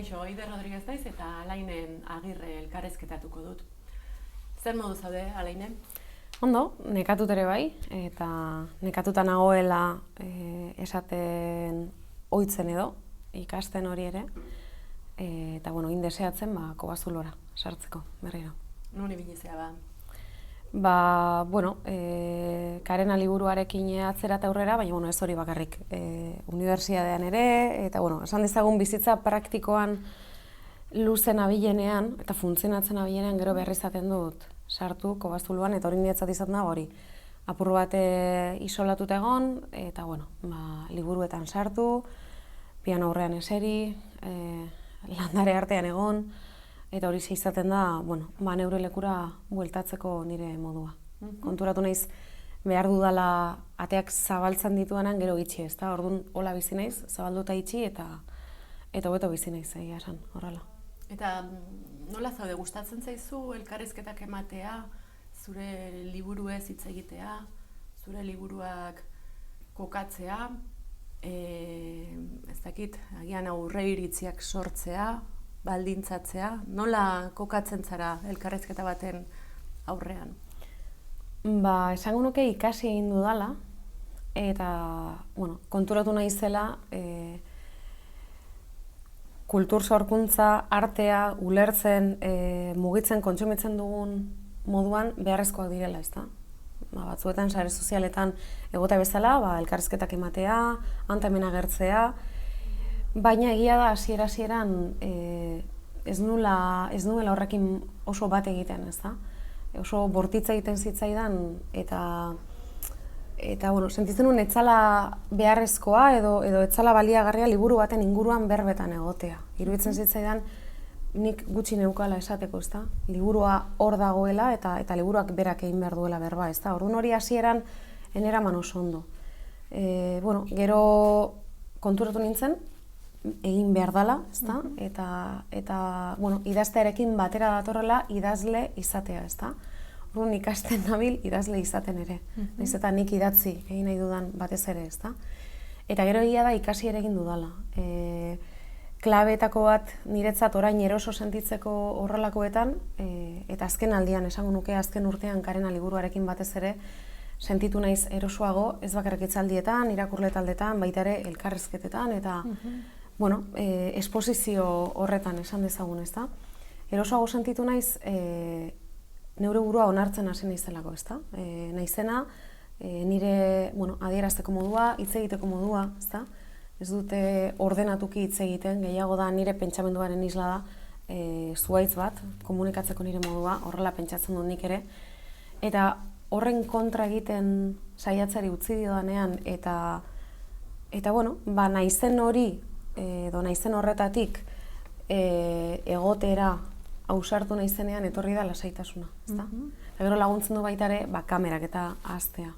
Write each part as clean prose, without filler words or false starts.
Kaixo, Aider Rodriguez naiz eta Alainen Agirre elkarrizketatuko dut. Zer modu zaude, Alaine? Ondo, nekatut ere bai, eta nekatuta nagoela esaten ohitzen edo, ikasten hori ere, eta indeseatzen Kobazulora sartzeko berriro. Non ibili zea Karena liburuarekin atzera eta aurrera, baina ez hori bakarrik. Unibertsitatean ere, eta esan dezagun bizitza praktikoan luzen abilenean, eta funtzionatzen abilenean gero berri izaten dut sartu Kobazuluan, eta hori niretzat izan da hori. Apur bat isolatuta egon, eta liburuetan sartu, piano aurrean eseri, landare artean egon, eta hori izaten da, neure lekura bueltatzeko nire modua. Konturatu naiz behar dudala ateak zabaltzen dituanan gero itxi, ezta? Orduan hola bizi naiz, zabalduta itxi eta hobeto bizi naiz, egia esan, horrela. Eta nola zaude, gustatzen zaizu elkarrizketak ematea, zure liburuez hitz egitea, zure liburuak kokatzea, ez dakit, agian aurreiritziak sortzea, baldintzatzea, nola kokatzen zara elkarrizketa baten aurrean? Esango nuke ikasi egin dudala, eta konturatu naizela kultur sorkuntza, artea, ulertzen, mugitzen, kontsumitzen dugun moduan beharrezkoak direla, ezta? Batzuetan, sare sozialetan egota bezala, elkarrizketak ematea, hemen agertzea, baina egia da hasieran ez nuela horrekin oso bat egiten, ezta? Oso bortitza egiten zitzaidan eta sentitzen nuen etzala beharrezkoa edo etzala baliagarria liburu baten inguruan berbetan egotea. Iruditzen zitzaidan nik gutxi neukala esateko, ezta? Liburua hor dagoela eta liburuak berak egin behar duela berba, ezta? Orduan hori hasieran eneraman oso ondo. Gero konturatu nintzen, egin behar dela, ezta? Eta idaztearekin batera datorrela idazle izatea, ezta? Orduan ikasten nabil idazle izaten ere. Naiz eta nik idatzi egin nahi dudan batez ere, ezta? Eta gero egia da ikasi ere egin dudala. Klabeetako bat niretzat orain eroso sentitzeko horrelakoetan, eta azken aldian, esango nuke azken urtean Karena liburuarekin batez ere, sentitu naiz erosoago, ez bakarrik hitzaldietan, irakurle taldetan, baita ere elkarrizketetan, eta esposizio horretan esan dezagun, ezta? Erosoago sentitu naiz neure burua onartzen hasi naizelako, ezta? Naizena nire adierazteko modua, hitz egiteko modua, ezta? Ez dute ordenatuki hitz egiten, gehiago da nire pentsamenduaren isla da, zuhaitz bat, komunikatzeko nire modua, horrela pentsatzen dut nik ere. Eta horren kontra egiten saiatzari utzi diodanean, eta naizen hori, edo naizen horretatik egotera ausartu naizenean etorri da lasaitasuna, ezta? Eta gero laguntzen du baita ere, kamerak eta ahaztea.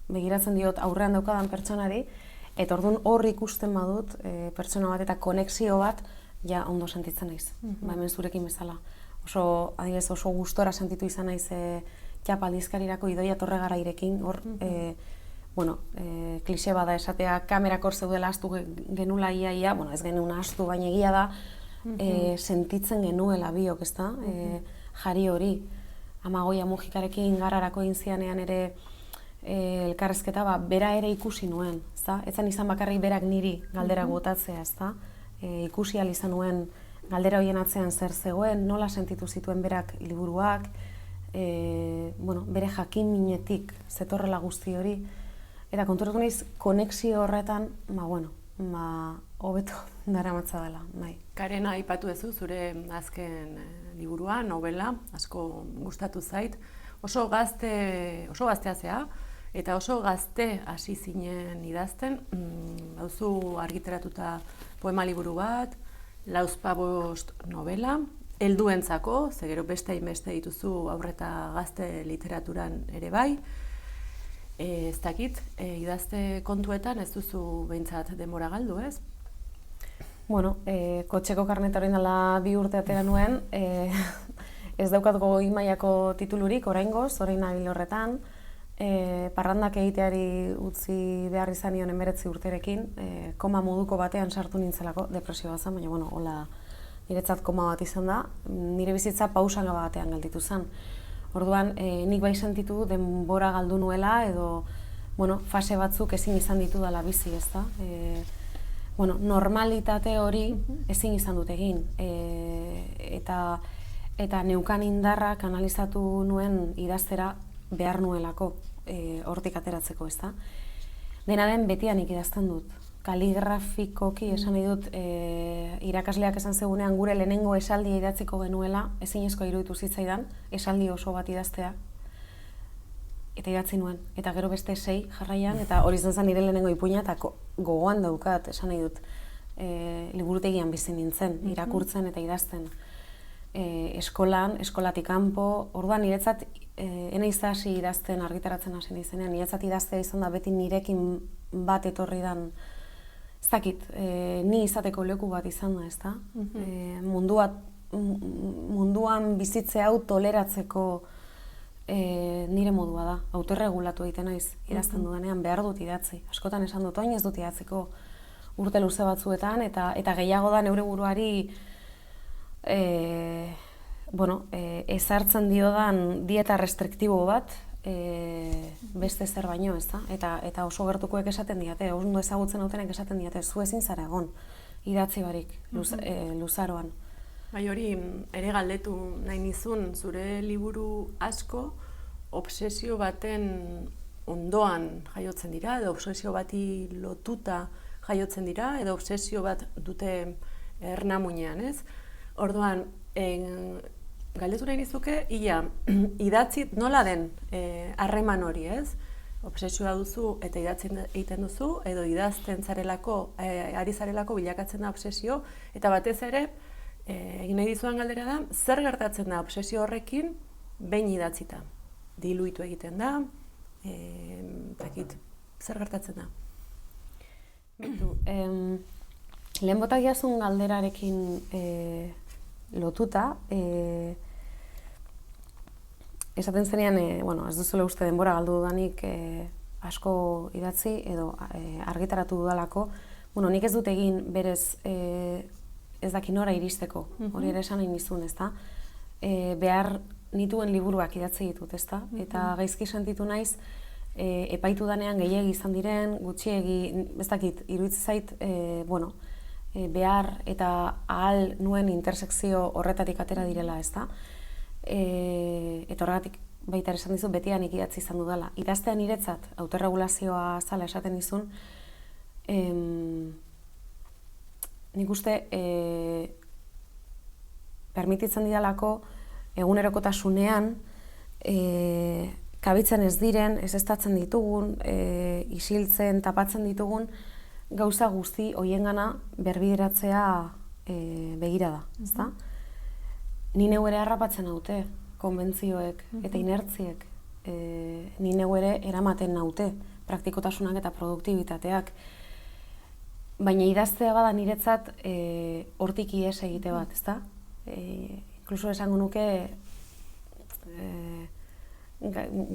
Begiratzen diot aurrean daukadan pertsonari, eta orduan hor ikusten badut pertsona bat eta konexio bat, ja ondo sentitzen naiz, hemen zurekin bezala. Adibidez oso gustora sentitu izan naiz Txapa aldizkarirako Idoia Torregarairekin, hor klixe bada esatea kamerak hor zeudela ahaztu genula ia, ez genuen ahaztu, baina egia da sentitzen genuela biok, ezta? Jari hori, Amagoia Mujikarekin Gararako egin zianean ere elkarrizketa, bera ere ikusi nuen, ezta? Etzan izan bakarrik berak niri galdera botatzea, ezta? Ikusi ahal izan nuen galdera horien atzean zer zegoen, nola sentitu zituen berak liburuak, bere jakin minetik zetorrela guzti hori, eta konturatu naiz konexio horretan, hobeto daramatza dela, bai. Karena aipatu duzu zure azken liburua, novela, asko gustatu zait. Oso gaztea zea, eta oso gazte hasi zinen idazten, dauzu argitaratuta poema liburu bat, 45 novela, helduentzako, ze gero beste dituzu aurreta gazte literaturan ere bai. Ez dakit, idazte kontuetan ez duzu behintzat denbora galdu, ez? Kotxeko karneta orain dela 2 urte atera nuen, ez daukat goi mailako titulurik oraingoz, orain nabil horretan, parrandak egiteari utzi behar izan nion 19 urterekin, koma moduko batean sartu nintzelako, depresioa zen, baina bueno, hola niretzat koma bat izan da, nire bizitza pausanga batean gelditu zen. Orduan, nik bai sentitu denbora galdu nuela edo bueno, fase batzuk ezin izan ditu dela bizi, ezta? Bueno, normalitate hori ezin izan dut egin. Eta neukan indarra kanalizatu nuen idaztera behar nuelako hortik ateratzeko, ezta? Dena den betianik idazten dut. Kaligrafikoki esan nahi dut irakasleak esan zegunean gure lehenengo esaldia idatziko genuela, ezinezkoa iruditu zitzaidan, esaldi oso bat idaztea. Eta idatzi nuen, eta gero beste 6 jarraian, eta hori zen nire lehenengo ipuina, eta gogoan daukat, esan nahi dut, liburutegian bizi nintzen, irakurtzen eta idazten. Eskolan, eskolatik kanpo, orduan niretzat, enaiz hasi idazten argitaratzen hasi nizenean, niretzat idaztea izan da beti nirekin bat etorri dan, ez dakit, ni izateko leku bat izan da, ezta? Munduan bizitze hau toleratzeko nire modua da, autorregulatu egiten naiz idazten dudanean, behar dut idatzi. Askotan esan dut, oin ez dut idatziko urte luze batzuetan, eta gehiago da neure buruari ezartzen diodan dieta restriktibo bat, beste zer baino, ez da? Eta oso gertukoek esaten diate, ondo ezagutzen dutenek esaten diate, zu ezin zara egon idatzi barik luzaroan. Bai, hori ere galdetu nahi nizun, zure liburu asko obsesio baten ondoan jaiotzen dira, edo obsesio bati lotuta jaiotzen dira, edo obsesio bat dute ernamuinean, ez? Orduan, galdetu nahi nizuke, idatzi nola den harreman hori, ez? Obsesioa duzu eta idatzen egiten duzu, edo idazten zarelako, ari zarelako bilakatzen da obsesio, eta batez ere, egin nahi dizudan galdera da, zer gertatzen da obsesio horrekin behin idatzita? Diluitu egiten da, zer gertatzen da? Lehen bota diazun galderarekin lotuta, esaten zenean, ez duzule uste denbora galdu dudanik asko idatzi edo argitaratu dudalako, nik ez dut egin berez ez daki nora iristeko, hori ere esan nahi nizun, ezta? Behar nituen liburuak idatzi ditut, ezta? Eta gaizki sentitu naiz, epaitu danean gehiegi izan diren, gutxiegi, ez dakit, iruditzen zait, behar eta ahal nuen intersekzio horretatik atera direla, ezta? Eta horregatik baita esan dizut betianik idatzi izan dudala. Idaztean niretzat, autorregulazioa zala esaten dizun, nik uste permititzen didalako egunerokotasunean kabitzen ez diren, ezeztatzen ditugun, isiltzen, tapatzen ditugun gauza guzti hoiengana berbideratzea begirada, ezta? Ni neu ere harrapatzen naute, konbentzioek eta inertziek. Ni neu ere eramaten naute, praktikotasunak eta produktibitateak. Baina idaztea bada niretzat hortik ihes egite bat, ezta? Inkluso esango nuke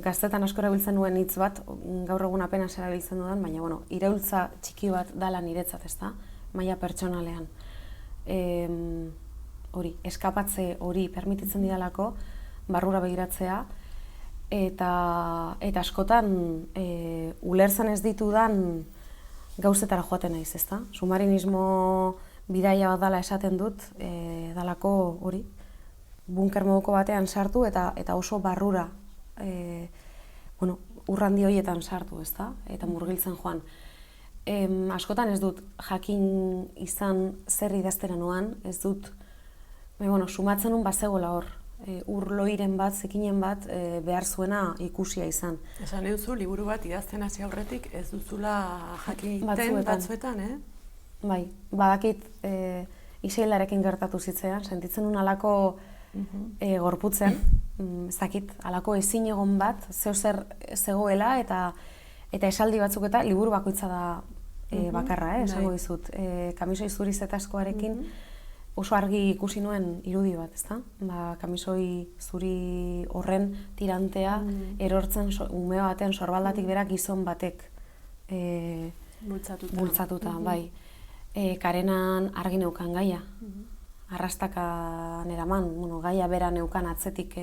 gaztetan asko erabiltzen nuen hitz bat, gaur egun apenas erabiltzen dudan, baina iraultza txiki bat dala niretzat, ezta? Maila pertsonalean. Hori, eskapatze hori permititzen didalako, barrura begiratzea, eta askotan ulertzen ez ditudan gauzetara joaten naiz, ezta? Submarinismo bidaia bat dala esaten dut, dalako hori, bunker moduko batean sartu eta oso barrura, urrandi horietan sartu, ezta? Eta murgiltzen joan. Askotan ez dut jakin izan zer idaztera noan, ez dut, sumatzen nun bazegola hor, urloiren bat, zekinen bat behar zuena ikusia izan. Esan duzu, liburu bat idazten hasi aurretik ez duzula jakiten batzuetan, Bai, badakit iseilarekin gertatu zitzean, sentitzen nun alako gorputzen, ez dakit, alako ezin egon bat, zer zegoela eta esaldi batzuk eta liburu bakoitza da bakarra, esango dizut. Kamisoi zuriz eta askoarekin oso argi ikusi nuen irudi bat, ezta? Ba, kamisoi zuri horren tirantea erortzen ume baten sorbaldatik bera gizon batek bultzatuta, bai. Karenan argi neukan gaia. Arrastakan eraman, gaia bera neukan atzetik,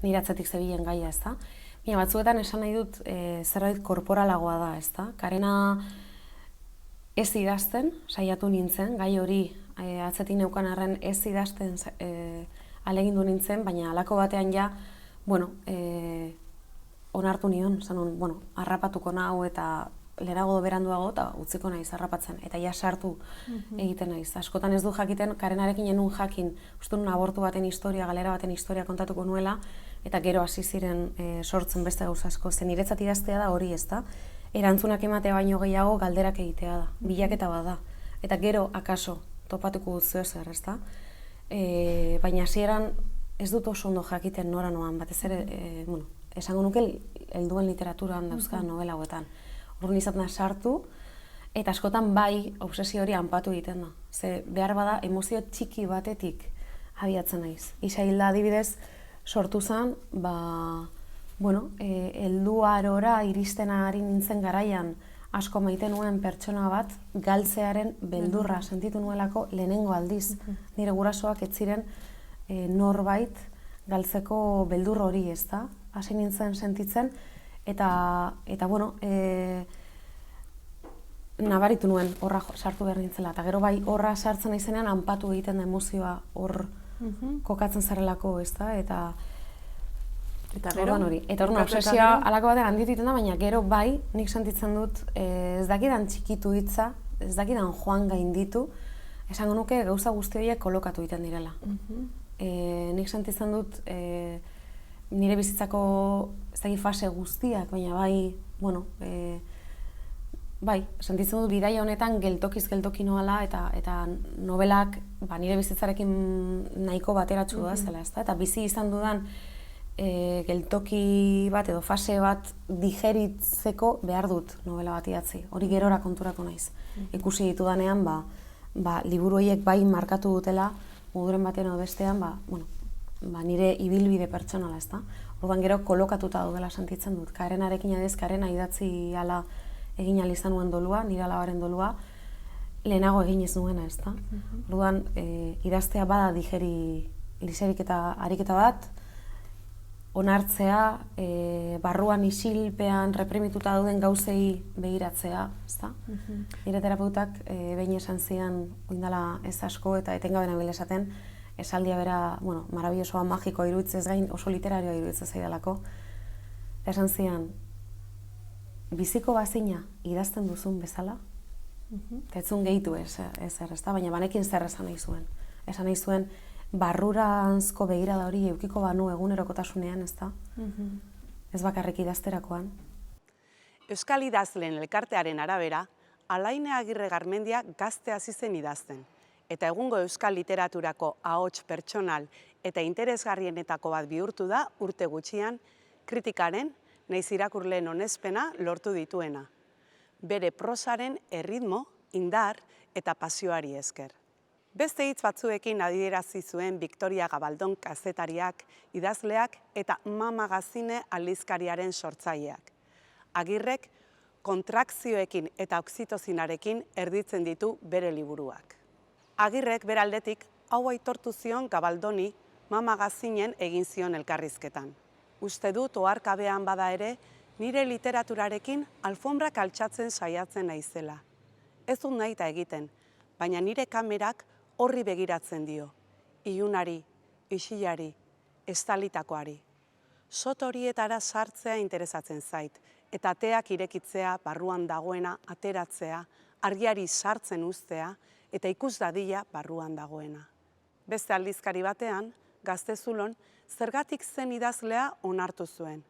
nire atzetik zebilen gaia, ezta? Baina batzuetan esan nahi dut zerbait korporalagoa da, ezta? Karena ez idazten, saiatu nintzen, gai hori atzetik neukan arren ez idazten ahalegindu nintzen, baina halako batean ja, onartu nion, zanon, harrapatuko nau eta lehenago beranduago eta utziko naiz harrapatzen, eta ja sartu egiten naiz. Askotan ez du jakiten, Karenarekin enun jakin, uste nun abortu baten historia, galera baten historia kontatuko nuela, eta gero hasi ziren sortzen beste gauza asko. Zen niretzat idaztea da hori, ezta? Erantzunak ematea baino gehiago galderak egitea da, bilaketa bat da. Eta gero akaso topatuko duzu ezer, ezta? Baina hasieran ez dut oso ondo jakiten nora noan, batez ere, esango nuke helduen literaturan dauzka novela hauetan. Orduan izaten sartu, eta askotan bai obsesio hori hanpatu egiten da. Ze behar bada emozio txiki batetik abiatzen naiz. Isailda adibidez sortu zen, helduarora iristen ari nintzen garaian asko maite nuen pertsona bat galtzearen beldurra sentitu nuelako lehenengo aldiz. Nire gurasoak ez ziren norbait galtzeko beldur hori, ezta? Hasi nintzen sentitzen, eta nabaritu nuen horra sartu behar nintzela. Eta gero bai horra sartzen naizenean hanpatu egiten da emozioa hor kokatzen zarelako, ezta? Eta gero hori. Eta orduan obsesioa halako batean handitu egiten da, baina gero bai nik sentitzen dut ez dakidan txikitu hitza, ez dakidan joan gainditu, esango nuke gauza guzti horiek kolokatu egiten direla. Nik sentitzen dut nire bizitzako ez dakit fase guztiak, baina bai, sentitzen dut bidaia honetan geltokiz geltoki noala eta novelak nire bizitzarekin nahiko bateratsu da zela, ezta? Eta bizi izan dudan geltoki bat edo fase bat digeritzeko behar dut novela bat idatzi. Hori gerora konturatu naiz. Ikusi ditudanean, liburu horiek bai markatu dutela, moduren batean edo bestean, nire ibilbide pertsonala, ezta? Orduan gero kolokatuta daudela sentitzen dut. Karenarekin adez, Karena idatzi ala egin ahal izan nuen dolua, nire alabaren dolua, lehenago egin ez nuena, ezta? Orduan idaztea bada liserik eta ariketa bat, onartzea, barruan isilpean reprimituta dauden gauzei begiratzea, ezta? Nire terapeutak behin esan zian oindala ez asko eta etengabe nabil esaten, esaldia bera, marabillosoa, magikoa iruditzez gain, oso literarioa iruditzez zaidalako. Esan zian, biziko bazina idazten duzun bezala, eta ez zuen gehitu ezer, ezta? Baina banekin zer esan nahi zuen. Esan nahi zuen, barruranzko begirada hori eukiko banu egunerokotasunean, ezta? Ez bakarrik idazterakoan. Euskal Idazleen Elkartearen arabera, Alaine Agirre Garmendia gazte hasi zen idazten, eta egungo euskal literaturako ahots pertsonal eta interesgarrienetako bat bihurtu da urte gutxian kritikaren, nahiz irakurleen onespena lortu dituena. Bere prosaren erritmo, indar eta pasioari esker. Beste hitz batzuekin adierazi zuen Victoria Gabaldon kazetariak, idazleak eta Magazine aldizkariaren sortzaileak. Agirrek kontrakzioekin eta oxitozinarekin erditzen ditu bere liburuak. Agirrek beraldetik hau aitortu zion Gabaldoni Magazinen egin zion elkarrizketan. Uste dut oharkabean bada ere, nire literaturarekin alfombrak altxatzen saiatzen naizela. Ez dut nahi eta egiten, baina nire kamerak horri begiratzen dio. Ilunari, isilari, estalitakoari. Sot horietara sartzea interesatzen zait, eta ateak irekitzea, barruan dagoena ateratzea, argiari sartzen uztea, eta ikus dadila barruan dagoena. Beste aldizkari batean, Gaztezulon, zergatik zen idazlea onartu zuen.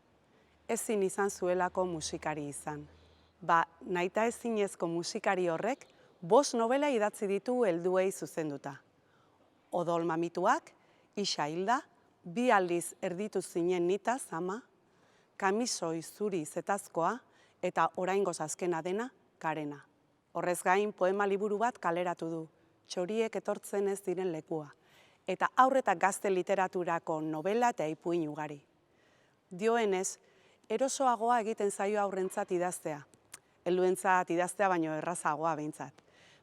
Ezin izan zuelako musikari izan. Nahita ezinezko musikari horrek 5 novela idatzi ditu helduei zuzenduta. Odol mamituak, Isa hilda, 2 aldiz erditu zinen nitaz ama, Kamisoi zuri zetazkoa eta oraingoz azkena dena Karena. Horrez gain poema liburu bat kaleratu du, txoriek etortzen ez diren lekua, eta haur eta gazte literaturako novela eta ipuin ugari. Dioenez, erosoagoa egiten zaio aurrentzat idaztea. Helduentzat idaztea baino errazagoa behintzat.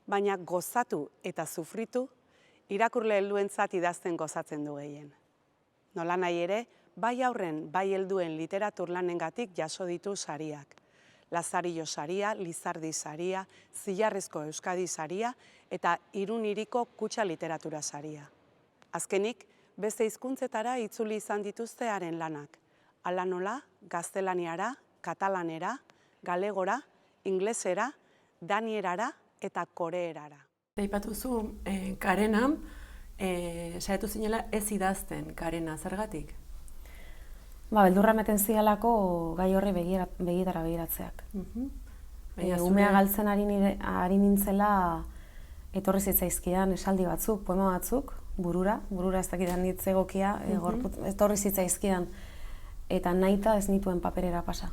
Baina gozatu eta sufritu, irakurle helduentzat idazten gozatzen du gehien. Nolanahi ere, bai aurren, bai helduen literatur lanengatik jaso ditu sariak. Lazarillo saria, Lizardi saria, Zilarrezko Euskadi saria eta Iruniriko Kutxa literatura saria. Azkenik, beste hizkuntzetara itzuli izan dituzte haren lanak. Hala nola, gaztelaniara, katalanera, galegora, inglesera, danierara eta koreerara. Aipatuzu Karena, saiatu zinela ez idazten Karena, zergatik? Beldurra ematen zidalako gai horri begitara begiratzeak. Umea galtzen ari nintzela etorri zitzaizkidan esaldi batzuk, poema batzuk, burura ez dakidan ditz egokia, etorri zitzaizkidan eta nahita ez nituen paperera pasa.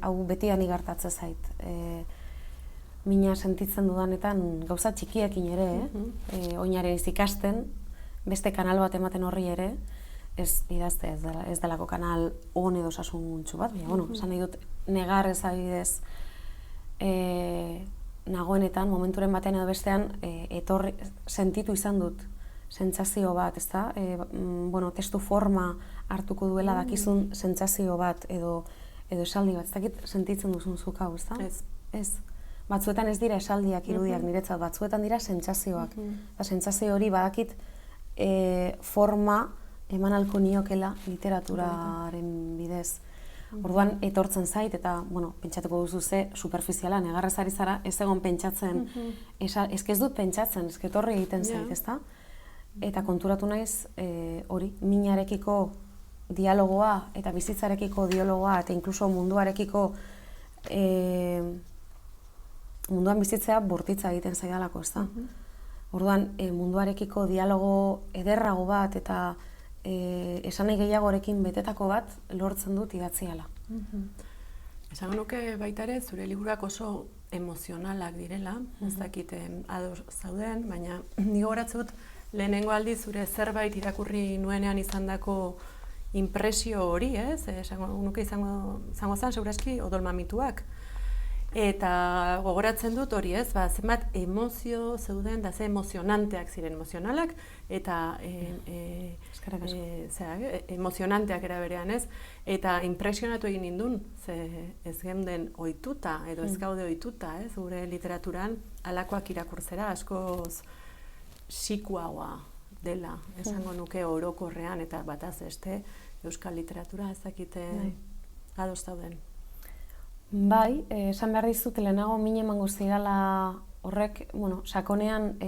Hau betian igartatze zait. Mina sentitzen dudanetan gauza txikiekin ere, oinaren ikasten, beste kanal bat ematen horri ere, ez idazte ez delako kanal on edo osasuntsu bat, baina, esan nahi dut, negar ez adibidez nagoenetan, momenturen batean edo bestean, sentitu izan dut sentsazio bat, ezta? Testu forma hartuko duela dakizun sentsazio bat edo esaldi bat, ez dakit sentitzen duzun zuk hau, ezta? Ez. Batzuetan ez dira esaldiak, irudiak niretzat, batzuetan dira sentsazioak. Sentsazio hori badakit forma eman ahalko niokela literaturaren bidez. Orduan etortzen zait eta, pentsatuko duzu ze superfiziala, negarrez ari zara, ez egon pentsatzen, ez dut pentsatzen, ez etorri egiten zait, ezta? Eta konturatu naiz hori, minarekiko dialogoa eta bizitzarekiko dialogoa eta inkluso munduarekiko munduan bizitzea bortitza egiten zaidalako, ezta? Orduan, munduarekiko dialogo ederrago bat eta esan nahi gehiagorekin betetako bat lortzen dut idatziala. Esan nuke baita ere, zure liburuak oso emozionalak direla, ez dakit ados zauden, baina nigo horatzut lehenengo aldi zure zerbait irakurri nuenean izandako impresio hori, ez? Esango nuke izango zen, segurazki, odol mamituak. Eta gogoratzen dut hori, ez? Zenbat emozio zeuden, da ze emozionanteak ziren, emozionalak, eta emozionanteak era berean, ez? Eta impresionatu egin nindun, ze ez geunden ohituta, edo ez gaude ohituta, ez? Gure literaturan halakoak irakurtzera askoz sikuagoa dela, esango nuke orokorrean, eta bataz beste euskal literatura ez dakite ados dauden. Bai, esan behar dizut, lehenago min emango zidala horrek, sakonean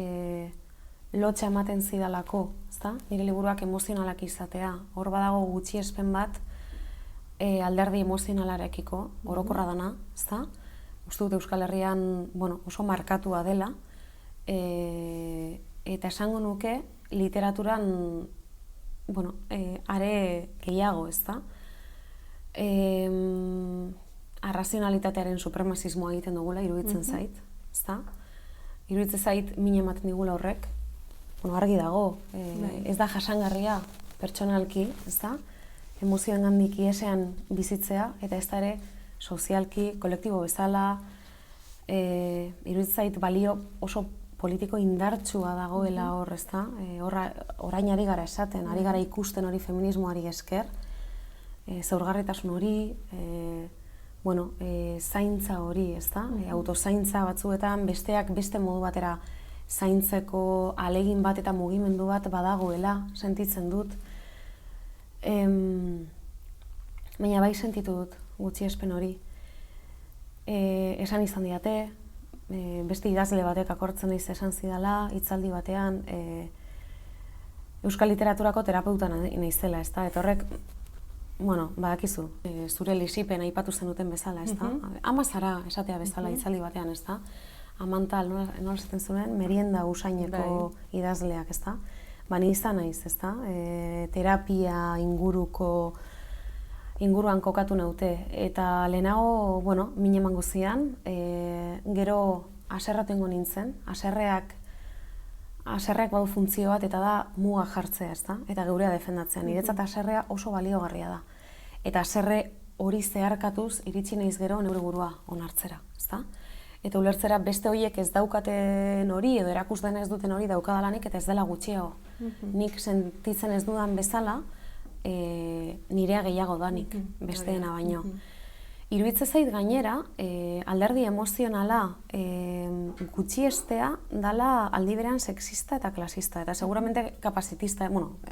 lotxa ematen zidalako, ezta? Nire liburuak emozionalak izatea. Hor badago gutxiespen bat alderdi emozionalarekiko, orokorra dana, ezta? Uste dut Euskal Herrian, oso markatua dela, eta esango nuke literaturan, are gehiago, ezta? Arrazionalitatearen supremazismoa egiten dugula, iruditzen zait, ezta? Iruditzen zait min ematen digula horrek, argi dago, ez da jasangarria pertsonalki, ezta? Emozioengandik ihesean bizitzea, eta ez da ere sozialki, kolektibo bezala, iruditzen zait balio oso politiko indartsua dagoela hor, ezta? Orain ari gara esaten, ari gara ikusten hori feminismoari esker, zaurgarritasun hori, zaintza hori, ezta? Autozaintza batzuetan besteak beste modu batera zaintzeko ahalegin bat eta mugimendu bat badagoela, sentitzen dut. Baina bai sentitu dut gutxiespen hori. Esan izan didate, beste idazle batek akortzen naiz esan zidala, hitzaldi batean, euskal literaturako terapeuta naizela, ezta? Eta horrek, badakizu, zure lisipen aipatu zenuten bezala, ezta? Ama zara esatea bezala hitzaldi batean, ezta? Amantal, nola esaten zuen, merienda usaineko idazleak, ezta? Ni izan naiz, ezta? Terapia inguruan kokatu naute. Eta lehenago, min emango zian, gero haserratu ingo nintzen. Haserreak haserreak badu funtzio bat eta da muga jartzea, ezta? Eta geurea defendatzea. Niretzat haserrea oso baliogarria da. Eta haserre hori zeharkatuz iritsi naiz gero neure burua onartzera, ezta? Eta ulertzera beste horiek ez daukaten hori edo erakusten ez duten hori daukadalanik eta ez dela gutxiago. Nik sentitzen ez dudan bezala, nirea gehiago danik, besteena baino. Iruditze zait gainera, alderdi emozionala gutxiestea dala aldi berean sexista eta klasista, eta seguramente kapazitista,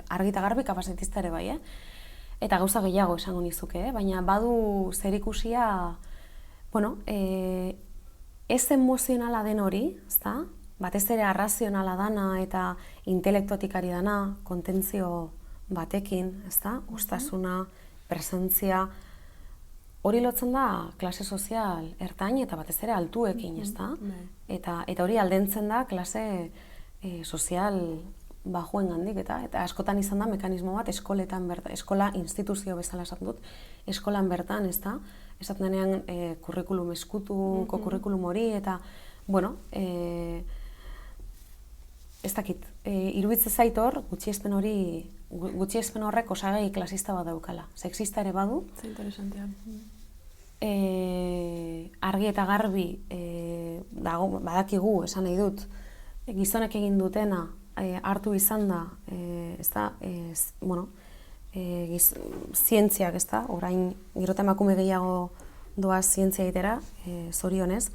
argi eta garbi kapazitista ere bai, eta gauza gehiago esango nizuke, baina badu zerikusia, ez emozionala den hori, ezta? Batez ere arrazionala dana eta intelektuatik ari dana, kontentzio batekin, ezta? Ostasuna, presentzia, hori lotzen da klase sozial ertain eta batez ere altuekin, ezta? Eta hori aldentzen da klase sozial bajuengandik eta askotan izan da mekanismo bat eskoletan bertan, eskola instituzio bezala esaten dut, eskolan bertan, ezta? Esaten denean kurrikulum eskutuko kurrikulum hori eta, ez dakit, iruditze zait hor, gutxiespen horrek osagai klasista bat daukala. Sexista ere badu. Ze interesantea. Argi eta garbi badakigu, esan nahi dut, gizonek egin dutena hartu izan da, zientziak, orain gero eta emakume gehiago doaz zientzia egitera, zorionez.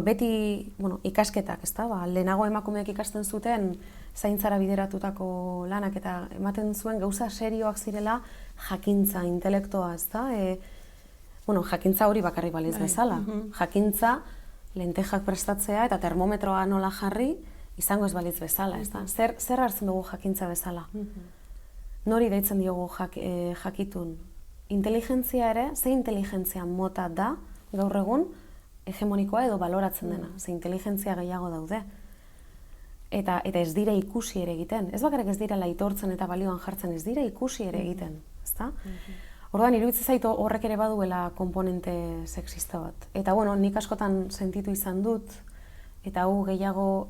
Beti ikasketak, lehenago emakumeek ikasten zuten zaintzara bideratutako lanak eta ematen zuen gauza serioak zirela jakintza, intelektoa, jakintza hori bakarrik baliz bezala. Jakintza, lentejak prestatzea eta termometroa nola jarri izango ez baliz bezala, Zer hartzen dugu jakintza bezala? Nori deitzen diogu jakitun? Inteligentzia ere, ze inteligentzia mota da gaur egun hegemonikoa edo baloratzen dena, ze inteligentzia gehiago daude. Eta ez dira ikusi ere egiten. Ez bakarrik ez dira aitortzen eta balioan jartzen, ez dira ikusi ere egiten, ezta? Orduan, iruditzen zait horrek ere baduela komponente sexista bat. Eta, nik askotan sentitu izan dut, eta hau gehiago,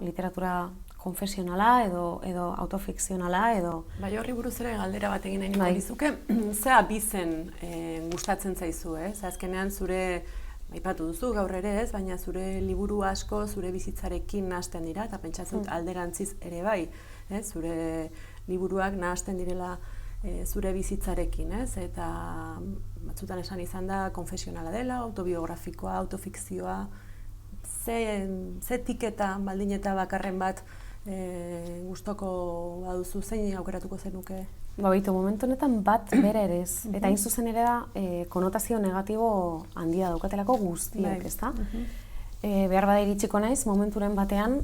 literatura konfesionala edo autofikzionala edo... Bai, horri buruz ere galdera bat egin nahi niko dizuke, ze abizen gustatzen zaizu, ez? Azkenean zure, aipatu duzu gaur ere ez, baina zure liburu asko zure bizitzarekin nahasten dira, eta pentsatzen alderantziz ere bai, zure liburuak nahasten direla zure bizitzarekin, ez? Eta batzutan esan izan da konfesionala dela, autobiografikoa, autofikzioa, ze etiketa baldin eta bakarren bat gustoko baduzu, zein aukeratuko zenuke? Momentu honetan bat bere ere ez, eta hain zuzen ere da konotazio negatibo handia daukatelako guztiak, ezta? Behar bada iritsiko naiz, momenturen batean,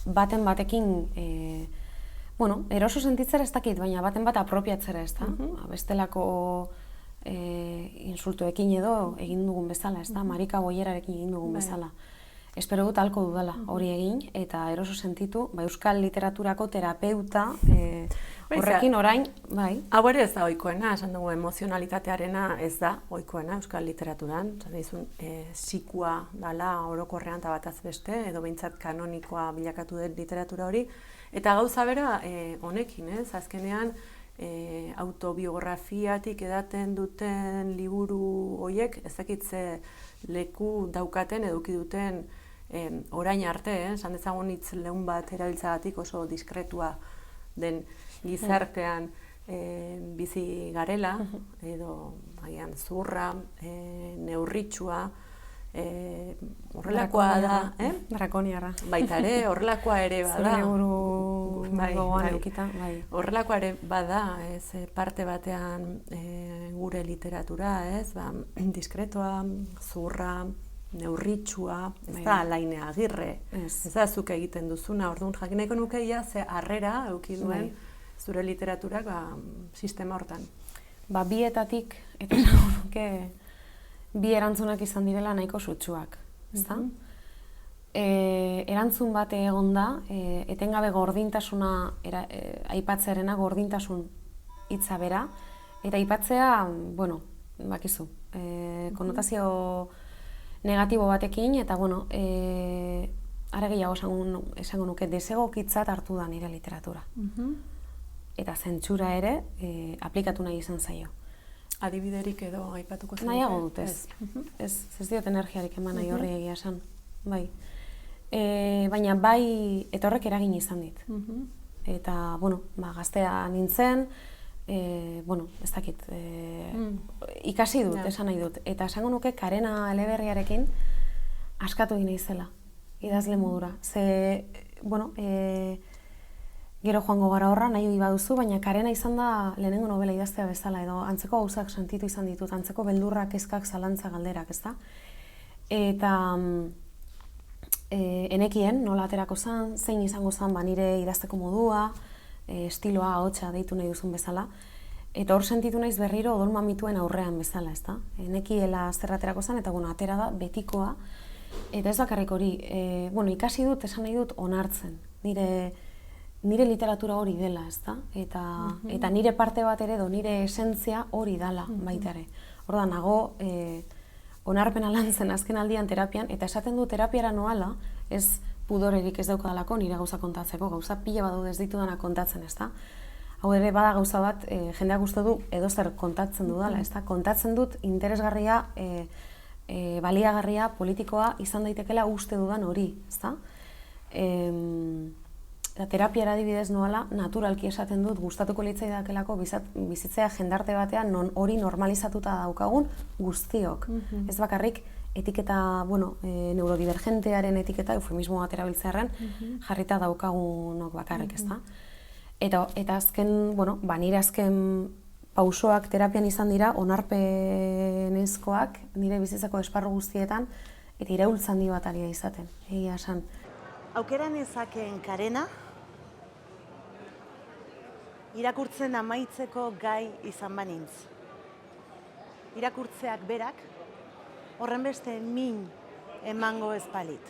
baten batekin, eroso sentitzera ez dakit, baina baten bat apropiatzera, ezta? Bestelako insultuekin edo egin dugun bezala, ezta? Marika boierarekin egin dugun bezala. Espero dut ahalko dudala hori egin, eta eroso sentitu, euskal literaturako terapeuta horrekin orain, bai. Hau ere ez da ohikoena, esan dugu emozionalitatearena ez da ohikoena euskal literaturan, esan dizun, sikua dala orokorrean eta bataz beste, edo behintzat kanonikoa bilakatu den literatura hori, eta gauza bera honekin, ez? Azkenean, autobiografiatik edaten duten liburu horiek, ez dakitze leku daukaten eduki duten orain arte, esan dezagun hitz lehun bat erabiltzagatik oso diskretua den gizartean bizi garela, edo zurra, neurritxua, horrelakoa da, Drakoniarra. Baita ere, horrelakoa ere bada. Zure buru gogoan edukita, bai. Horrelakoa ere bada, parte batean gure literatura, diskretoa, zurra, neurritxua, ez da Alaine Agirre, ez da zuk egiten duzuna, orduan jakin nahiko nuke ze harrera eduki duen zure literaturak sistema hortan. Bietatik, eta esango nuke, bi erantzunak izan direla nahiko sutsuak, ezta? Erantzun bat egon da, etengabe gordintasuna aipatzearena gordintasun hitza bera, eta aipatzea, bakizu, konotazio negatibo batekin, eta are gehiago esango nuke desegokitzat hartu da nire literatura. Eta zentsura ere aplikatu nahi izan zaio. Adibiderik edo aipatuko zen? Nahiago dut, ez. Ez diot energiarik eman nahi horri egia esan. Bai. Baina bai, eta horrek eragin izan dit. Eta, gaztea nintzen, ez dakit, ikasi dut, esan nahi dut. Eta esango nuke Karena eleberriarekin askatu egin naizela, idazle modura. Ze, gero joango gara horra, nahi hori baduzu, baina Karena izan da lehenengo novela idaztea bezala, edo antzeko gauzak sentitu izan ditut, antzeko beldurrak, kezkak, zalantza, galderak, ezta? Eta enekien nola aterako zen, zein izango zen nire idazteko modua, estiloa, ahotsa deitu nahi duzun bezala. Eta hor sentitu naiz berriro odol mamituen aurrean bezala, ezta? Enekiela zer aterako zen, eta atera da betikoa. Eta ez bakarrik hori, ikasi dut, esan nahi dut, onartzen. Nire literatura hori dela, ezta? Eta nire parte bat ere edo nire esentzia hori dela baita ere. Orduan, nago onarpena lan zen azken aldian terapian, eta esaten du terapiara noala, ez pudorerik ez daukadalako nire gauza kontatzeko, gauza pila badaude ez ditudana kontatzen, ezta? Hau ere bada gauza bat, jendeak uste du edozer kontatzen dudala, ezta? Kontatzen dut interesgarria, baliagarria, politikoa izan daitekela uste dudan hori, ezta? Terapiara adibidez noala, naturalki esaten dut, gustatuko litzaidakelako bizitzea jendarte batean non hori normalizatuta daukagun guztiok. Ez bakarrik etiketa, neurodivergentearen etiketa, eufemismo bat erabiltzearren, jarrita daukagunok bakarrik, ezta? Eta azken, nire azken pausoak terapian izan dira, onarpenezkoak, nire bizitzako esparru guztietan, eta iraultza handi bat ari da izaten, egia esan. Aukera nezakeen Karena, irakurtzen amaitzeko gai izan banintz. Irakurtzeak berak, horren beste min emango ez balit.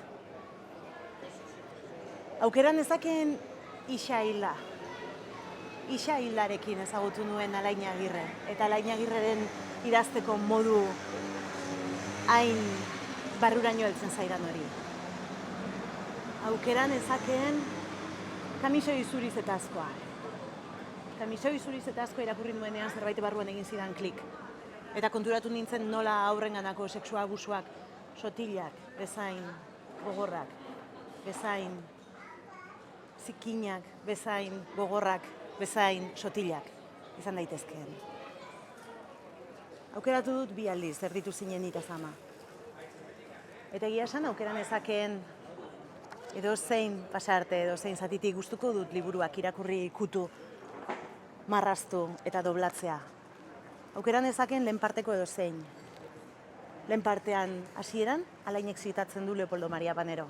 Aukera nezakeen Ixa Hila. Ixa Hilarekin ezagutu nuen Alain Agirre. Eta Alain Agirreren idazteko modu hain barruraino heltzen zaidan hori. Aukera nezakeen Kamisoi Zurizetazkoa. Kamisoi Zurizetazkoa irakurri nuenean zerbait barruan egin zidan klik. Eta konturatu nintzen nola aurrenganako sexu abusuak sotilak, bezain gogorrak, bezain zikinak, bezain gogorrak, bezain sotilak izan daitezkeen. Aukeratu dut 2 aldiz, erditu zinen nitaz ama. Eta egia esan aukera nezakeen edozein pasarte, edozein zatitik gustuko dut liburuak irakurri ikutu, marraztu eta doblatzea. Aukera nezakeen lehen parteko edozein. Lehen partean hasieran, Alainek zitatzen du Leopoldo Maria Panero.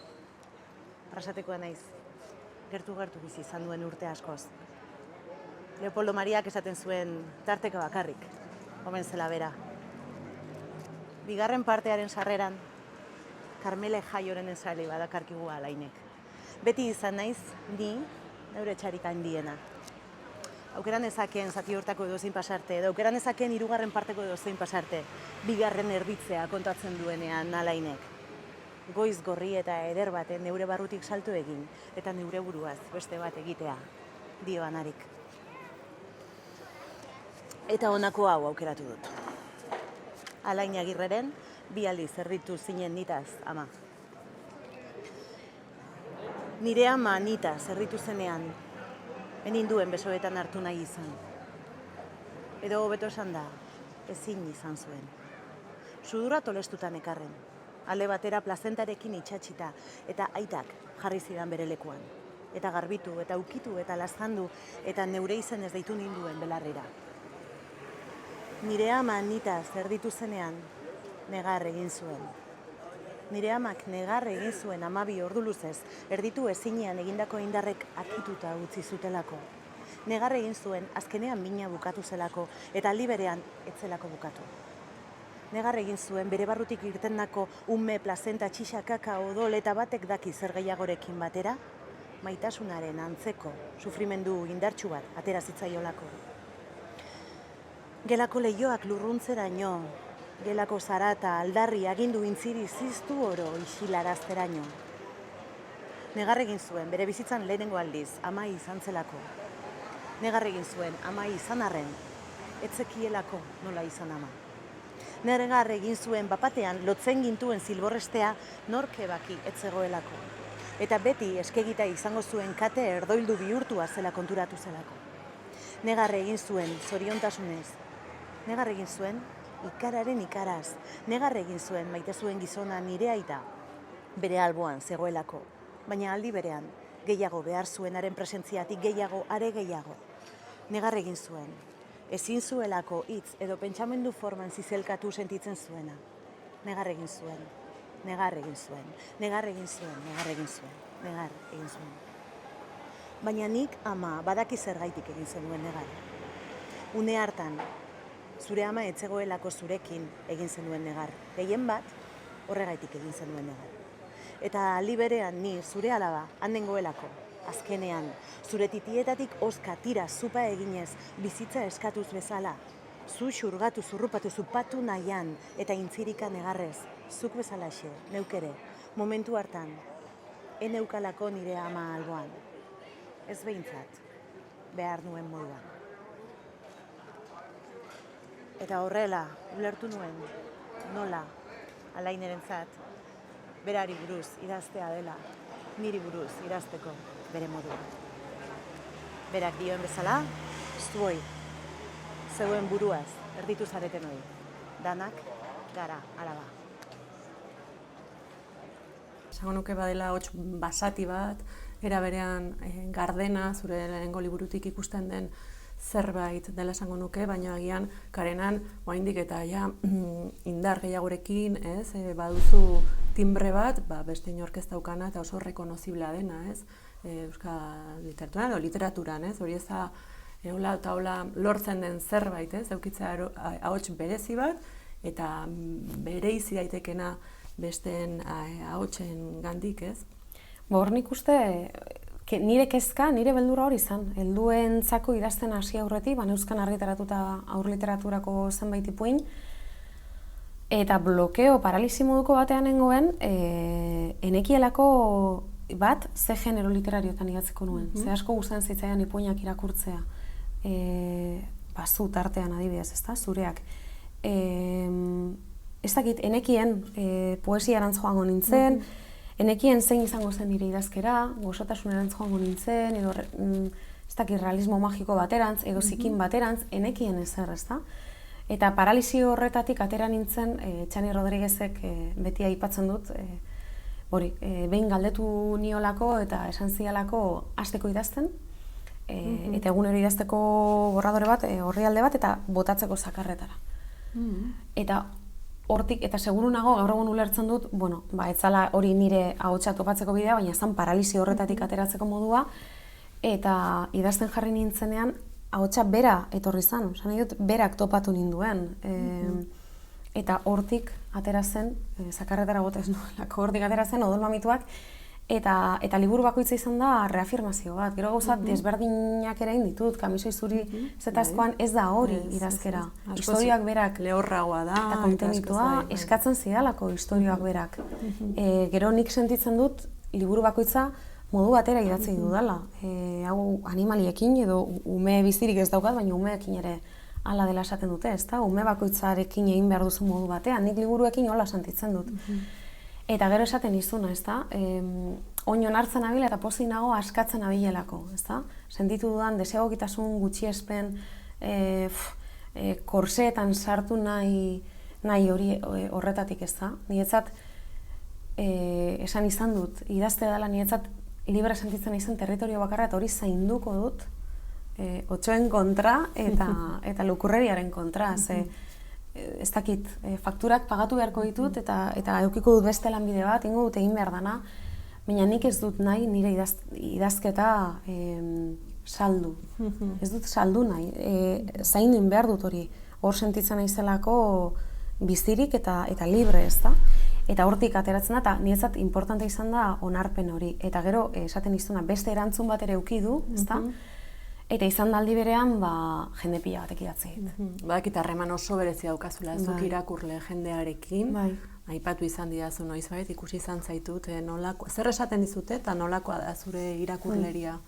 Arrasatekoa naiz, gertu bizi izan duen urte askoz. Leopoldo Mariak esaten zuen tarteka bakarrik, omen zela bera. Bigarren partearen sarreran, Karmele Jaioren ensale badakarkigu Alainek. Beti izan naiz, ni, neure txarik handiena. Aukera nezakeen zati hortako edozein pasarte, edo aukera nezakeen 3. parteko edozein pasarte, 2. erditzea kontatzen duenean Alainek. Goiz gorri eta eder baten neure barrutik salto egin, eta neure buruaz beste bat egitea, dio anarik. Eta honako hau aukeratu dut. Alain Agirreren 2 aldiz erditu zinen nitaz, ama. Nire ama nitaz erditu zenean, eninduen besoetan hartu nahi izan. Edo hobeto esan da, ezin izan zuen. Sudurra tolestutan ekarren, alde batera plazentarekin itxatxita, eta aitak jarri zidan bere lekuan. Eta garbitu, eta ukitu, eta laztandu, eta neure izenez deitu ninduen belarrira. Nire ama nitaz erditu zenean, negar egin zuen. Nire amak negar egin zuen 12 ordu luzez, erditu ezinean egindako indarrek akituta utzi zutelako. Negar egin zuen azkenean mina bukatu zelako, eta aldi berean etzelako bukatu. Negar egin zuen bere barrutik irtendako ume, plazenta, txixa, kaka, odol eta batek daki zer gehiagorekin batera, maitasunaren antzeko sufrimendu indartsu bat atera zitzaiolako. Gelako leihoak lurruntzeraino, gelako zarata, aldarri, agindu intziri ziztu oro isilarazteraino. Negar egin zuen, bere bizitzan lehenengo aldiz, amai izan zelako. Negar egin zuen, amai izan arren, etzekielako nola izan ama. Negar egin zuen, bapatean lotzen gintuen zilborrestea nork ebaki etzegoelako. Eta beti eskegita izango zuen kate erdoildu bihurtua zela konturatu zelako. Negar egin zuen, zoriontasunez. Negar egin zuen, ikararen ikaraz. Negar egin zuen, maite zuen gizona nire aita, bere alboan zegoelako. Baina aldi berean, gehiago behar zuenaren presentziatik gehiago, are gehiago. Negar egin zuen, ezin zuelako hitz edo pentsamendu forman zizelkatu sentitzen zuena. Negar egin zuen, negar egin zuen, negar egin zuen, negar egin zuen, negar egin zuen. Baina nik ama badaki zergaitik egin zenuen negar. Une hartan, zure ama etzegoelako zurekin egin zenuen negar. Gehien bat, horregaitik egin zenuen negar. Eta aldi berean ni zure alaba handengoelako, azkenean, zure titietatik oska tira zupa eginez bizitza eskatuz bezala, zu xurgatu zurrupatu zupatu nahian eta intzirika negarrez, zuk bezalaxe, neukere, momentu hartan, eneukalako nire ama alboan. Ez behintzat, behar nuen moduan. Eta horrela, ulertu nuen, nola, Alainerentzat, berari buruz idaztea dela, niri buruz idazteko bere modua. Berak dioen bezala, zuoi, zeuen buruaz, erditu zareten hori. Danak, gara, alaba. Esango nuke badela hots basati bat, era berean gardena, zure lehenengo liburutik ikusten den zerbait dela esango nuke, baina agian Karenan oraindik eta ja indar gehiagorekin, ez, baduzu timbre bat, beste inork ez daukana eta oso rekonoziblea dena, ez, euskal literaturan edo literaturan, ez, hori ez da hola eta hola lortzen den zerbait, ez, eukitzea ahots berezi bat eta bereizi daitekena besteen ahotsen gandik, ez. Hor nik uste, nire kezka, nire beldurra hori izan. Helduentzako idazten hasi aurretik, neuzkan argitaratuta aur literaturako zenbait ipuin, eta blokeo paralisi moduko batean nengoen, enekielako bat ze genero literariotan idatzeko nuen. Ze asko gustatzen zitzaidan ipuinak irakurtzea. Zu tartean adibidez, ezta, zureak. Ez dakit, enekien poesiarantz joango nintzen, enekien zein izango zen nire idazkera, gozotasunerantz joango nintzen, edo ez dakit realismo magiko baterantz, edo zikin baterantz, enekien ezer, ezta? Eta paralisi horretatik atera nintzen, Txani Rodriguezek beti aipatzen dut, behin galdetu niolako eta esan zialako hasteko idazten, eta egunero idazteko borradore bat, orrialde bat, eta botatzeko zakarretara. Eta hortik, eta seguru nago, gaur egun ulertzen dut, ez zala hori nire ahotsa topatzeko bidea, baina zan paralisi horretatik ateratzeko modua, eta idazten jarri nintzenean, ahotsa bera etorri zan, nahi dut, berak topatu ninduen. Eta hortik atera zen, zakarretara bota ez nuelako, hortik atera zen odol mamituak, eta liburu bakoitza izan da reafirmazio bat. Gero gauzat desberdinak ere ditut, kamisoi zuri zetazkoan ez da hori idazkera. Historioak berak lehorragoa da, eta kontenitua eskatzen zidalako historioak berak. Gero nik sentitzen dut liburu bakoitza modu batera idatzi dudala. Hau animaliekin edo ume bizirik ez daukat, baina umeekin ere hala dela esaten dute, ezta? Ume bakoitzarekin egin behar duzu modu batean, nik liburuekin hola sentitzen dut. Eta gero esaten izuna, ezta? Oinon hartzen abila eta pozik nago askatzen abilelako, ezta? Sentitu dudan desegokitasun gutxiespen, korseetan sartu nahi hori horretatik, ezta? Niretzat esan izan dut, idazte dela niretzat libre sentitzen izan territorio bakarra eta hori zainduko dut otsoen kontra eta lukurreriaren kontra. Ez dakit, fakturak pagatu beharko ditut eta edukiko dut beste lanbide bat, ingo dut egin behar dana, baina nik ez dut nahi nire idazketa saldu. Ez dut saldu nahi, zaindin behar dut hori, hor sentitzen naizelako bizirik eta libre, ez da? Eta hortik ateratzen da, eta niretzat importante izan da onarpen hori. Eta gero, esaten izuna, beste erantzun bat ere eduki du, ez da? Eta izan da aldi berean, jende pila batek idatzi dit. Badakit harreman oso berezi daukazula, zuk irakurle jendearekin, aipatu izan didazu noizbait, ikusi izan zaitut, zer esaten dizute eta nolakoa da zure irakurleria?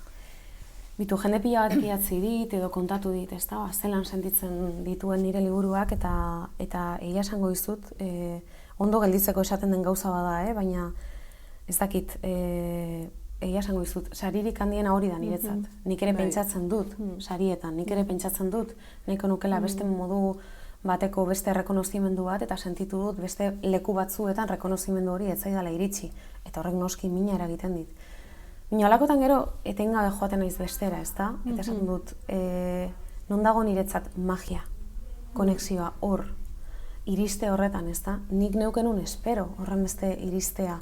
Bitu, jende pila bat idatzi dit edo kontatu dit, ez da, zelan sentitzen dituen nire liburuak eta egia esango dizut, ondo gelditzeko esaten den gauza bada, baina ez dakit, egia esango dizut, saririk handiena hori da niretzat. Nik ere pentsatzen dut, sarietan, nik ere pentsatzen dut, nahiko nukela beste modu bateko beste errekonozimendu bat, eta sentitu dut beste leku batzuetan errekonozimendu hori ez zaidala iritsi, eta horrek noski mina eragiten dit. Baina halakotan gero, etengabe joaten naiz bestera, ezta? Eta esaten dut, non dago niretzat magia, konexioa hor, iriste horretan, ezta? Nik neukenun espero horren beste iristea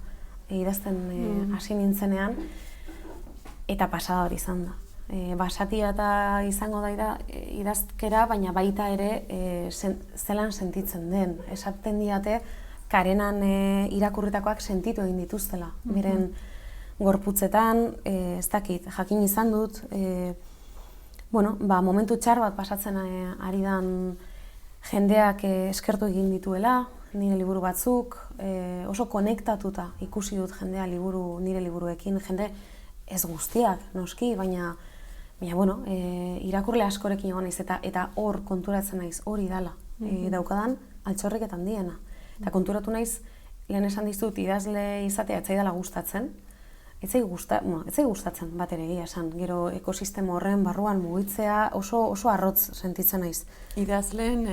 idazten hasi nintzenean, eta pasada hori izan da. Basatia eta izango da idazkera, baina baita ere zelan sentitzen den. Esaten diate, Karenan irakurritakoak sentitu egin dituztela. Beren gorputzetan, ez dakit, jakin izan dut, momentu txar bat pasatzen ari dan jendeak eskertu egin dituela, nire liburu batzuk, oso konektatuta ikusi dut jendea nire liburuekin, jende ez guztiak, noski, baina irakurle askorekin egon naiz eta hor konturatzen naiz hori dala, daukadan altxorriketan diena. Eta konturatu naiz, lehen esan dizut idazle izatea ez zaidala gustatzen, ez zai gustatzen bat ere egia esan, gero ekosistema horren barruan mugitzea oso arrotz sentitzen naiz. Idazleen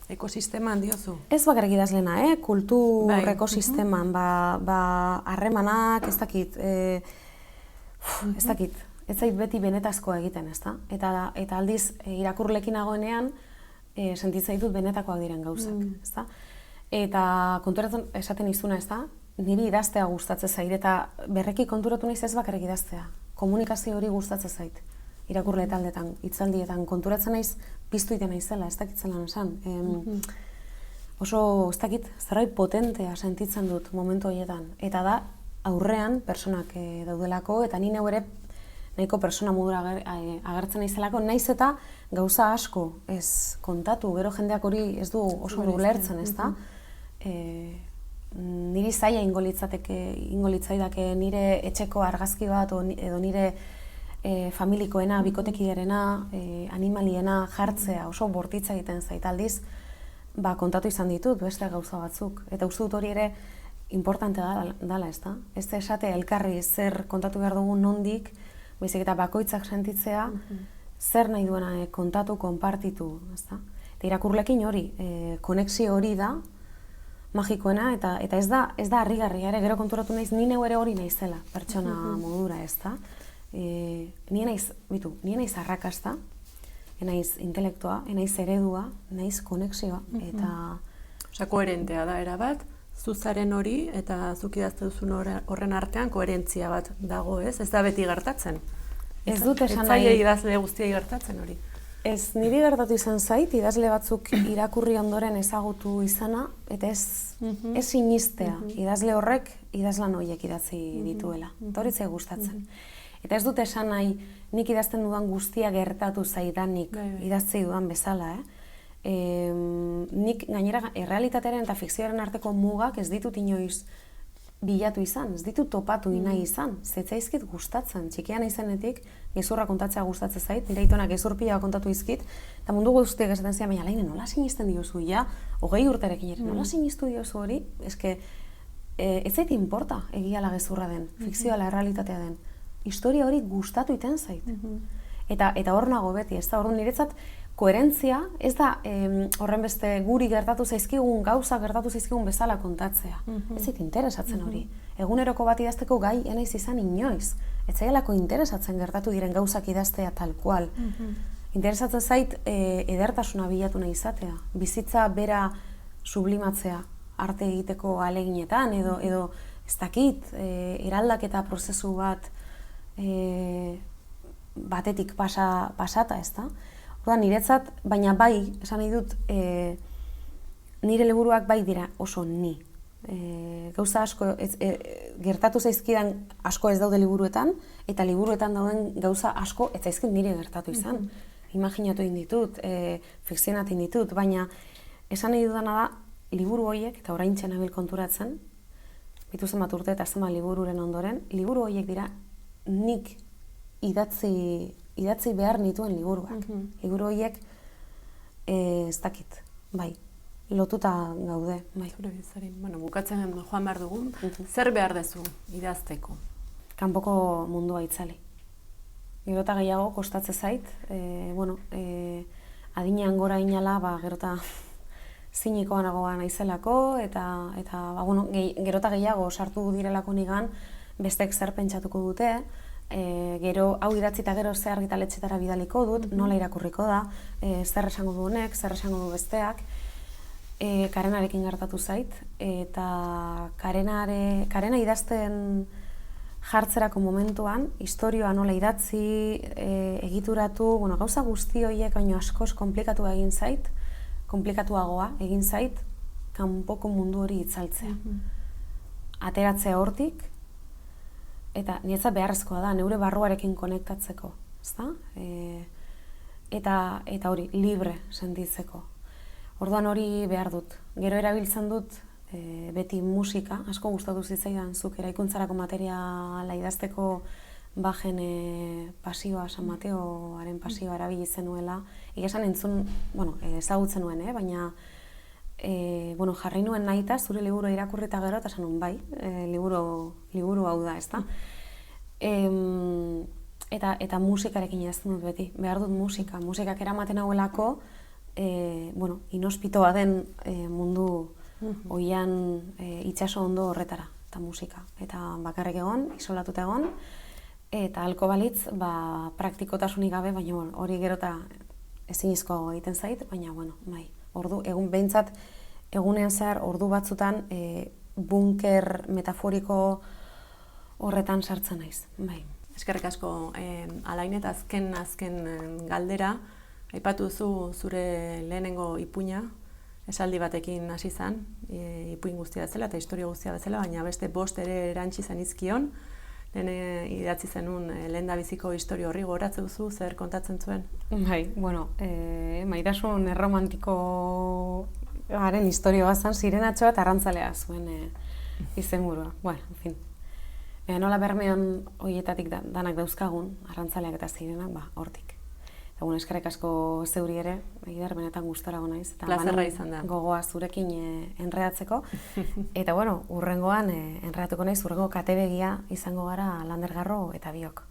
ekosisteman diozu? Ez bakarrik idazlena, kultur ekosisteman, harremanak, ez dakit, ez zait beti benetazkoa egiten, ezta? Eta aldiz, irakurlekin nagoenean, sentitzen ditut benetakoak diren gauzak, ezta? Eta konturatzen esaten izuna, ezta? Niri idaztea gustatzen zait, eta berreki konturatu naiz ez bakarrik idaztea. Komunikazio hori gustatzen zait. Irakurle taldetan, hitzaldietan, konturatzen naiz piztu iten naizela, ez dakit zelan esan. Oso, ez dakit, zerbait potentea sentitzen dut momentu horietan. Eta da, aurrean pertsonak daudelako, eta ni neu ere nahiko pertsona modura agertzen naizelako, naiz eta gauza asko ez kontatu, gero jendeak hori ez du oso ulertzen, ez da? Niri zaila ingo litzaidake nire etxeko argazki bat edo nire familikoena, bikotekiderena, animaliena jartzea oso bortitza egiten zait aldiz, kontatu izan ditut beste gauza batzuk. Eta uste dut hori ere importante dala, ez da? Ez da esate elkarri zer kontatu behar dugu nondik, baizik eta bakoitzak sentitzea, zer nahi duena kontatu, konpartitu, ez da? Eta irakurlekin hori, konexio hori da, magikoena, eta ez da harrigarria ere, gero konturatu naiz, ni neu ere hori naizela, pertsona modura, ez da? Ni naiz arrakasta, naiz intelektua, naiz eredua, naiz konexioa, eta... Osa, koherentea da, erabat, zuzaren hori eta zuk idazte duzun horren artean koherentzia bat dago, ez? Ez da beti gertatzen. Ez dut esan nahi... Ez zaie idazle guztiai gertatzen hori. Ez, niri gertatu izan zait, idazle batzuk irakurri ondoren ezagutu izana, eta ez sinistea, idazle horrek idazlan horiek idatzi dituela. Eta hori zai gustatzen. Eta ez dut esan nahi, nik idazten dudan guztia gertatu zaidanik idaztei dudan bezala, nik gainera errealitatearen eta fikzioaren arteko mugak ez ditut inoiz bilatu izan, ez ditut topatu nahi izan, zetzaizkit gustatzen, txikian izenetik, gezurra kontatzea gustatzen zait, nire aitona gezur pila kontatu izkit, eta mundu guztiak esaten zian, baina Laine, nola sinisten diozu, 20 urterekin ere, nola sinistu diozu hori, eske, ez zait inporta egiala gezurra den, fikzioala errealitatea den, historia hori gustatu iten zait. Eta hor nago beti, ez da, hor niretzat, koherentzia ez da horren beste guri gertatu zaizkigun, gauza gertatu zaizkigun bezala kontatzea. Ez zait interesatzen hori. Eguneroko bat idazteko gai enaiz izan inoiz. Ez zaialako interesatzen gertatu diren gauzak idaztea tal kual. Interesatzen zait edertasuna bilatu nahi izatea. Bizitza bera sublimatzea arte egiteko ahaleginetan edo ez dakit, eraldaketa prozesu bat batetik pasata, ez da? Niretzat, baina bai, esan nahi dut, nire liburuak bai dira oso ni. Gauza asko, gertatu zaizkidan asko ez daude liburuetan, eta liburuetan dauden gauza asko ez zaizkit nire gertatu izan. Imaginatu egin ditut, fikzionatu egin ditut, baina esan nahi dudana da, liburu horiek, eta oraintxe nabil konturatzen, bitu zenbat urte eta zenbat libururen ondoren, liburu horiek dira nik idatzi behar nituen liburuak. Liburu horiek ez dakit, bai, lotuta gaude, bai. Zure bizitzari, bukatzen joan behar dugun, zer behar dezu idazteko? Kanpoko mundua itzali. Gero eta gehiago kostatze zait, adinean gora inala, gero eta zinikoa nagoa naizelako, eta gero eta gehiago sartu direlako nigan, bestek zer pentsatuko dute, gero hau idatzi eta gero zer argitaletxetara bidaliko dut, nola irakurriko da, zer esango du honek, zer esango du besteak, Karenarekin gertatu zait, eta Karena idazten jartzerako momentuan, istorioa nola idatzi, egituratu, gauza guzti horiek baino askoz komplikatuagoa egin zait, kanpoko mundu hori itzaltzea. Ateratzea hortik, eta niretzat beharrezkoa da, neure barruarekin konektatzeko, ezta? Eta hori, libre sentitzeko. Orduan hori behar dut. Gero erabiltzen dut beti musika, asko gustatu zitzaidan zuk eraikuntzarako materiala idazteko bajen pasioa, San Mateoaren pasioa erabili zenuela. Esan entzun, ezagutzen nuen, baina jarri nuen nahita zure liburu irakurri eta gero, eta esan nuen bai, liburu hau da, ezta? Eta musikarekin idazten dut beti, behar dut musikak eramaten hauelako, inospitoa den mundu oian itxaso ondo horretara, eta musika. Eta bakarrik egon, isolatuta egon, eta halko balitz, praktikotasunik gabe, baina hori gero eta ezinezkoago egiten zait, baina, bai, behintzat, egunean zehar, ordu batzutan, bunker metaforiko horretan sartzen naiz, bai. Eskerrik asko, Alain, eta azken galdera, aipatu duzu zure lehenengo ipuina, esaldi batekin hasi zen, ipuin guztia bezala eta historia guztia bezala, baina beste 5 ere erantsi zenizkion, lehen idatzi zenun lehendabiziko historia horri gogoratzen duzu, zer kontatzen zuen? Bai, maitasun erromantiko garen historioa zen, Sirenatxoa eta Arrantzalea zuen izenburua. En fin. Nola Bermeon horietatik danak dauzkagun, Arrantzaleak eta Sirenak, hortik. Egun eskerrik asko zeuri ere, Eider, benetan gustora naiz. Plazerra izan da. Gogoa zurekin enredatzeko. Eta hurrengoan enredatuko naiz, hurrengo katebegia izango gara Lander Garro eta biok.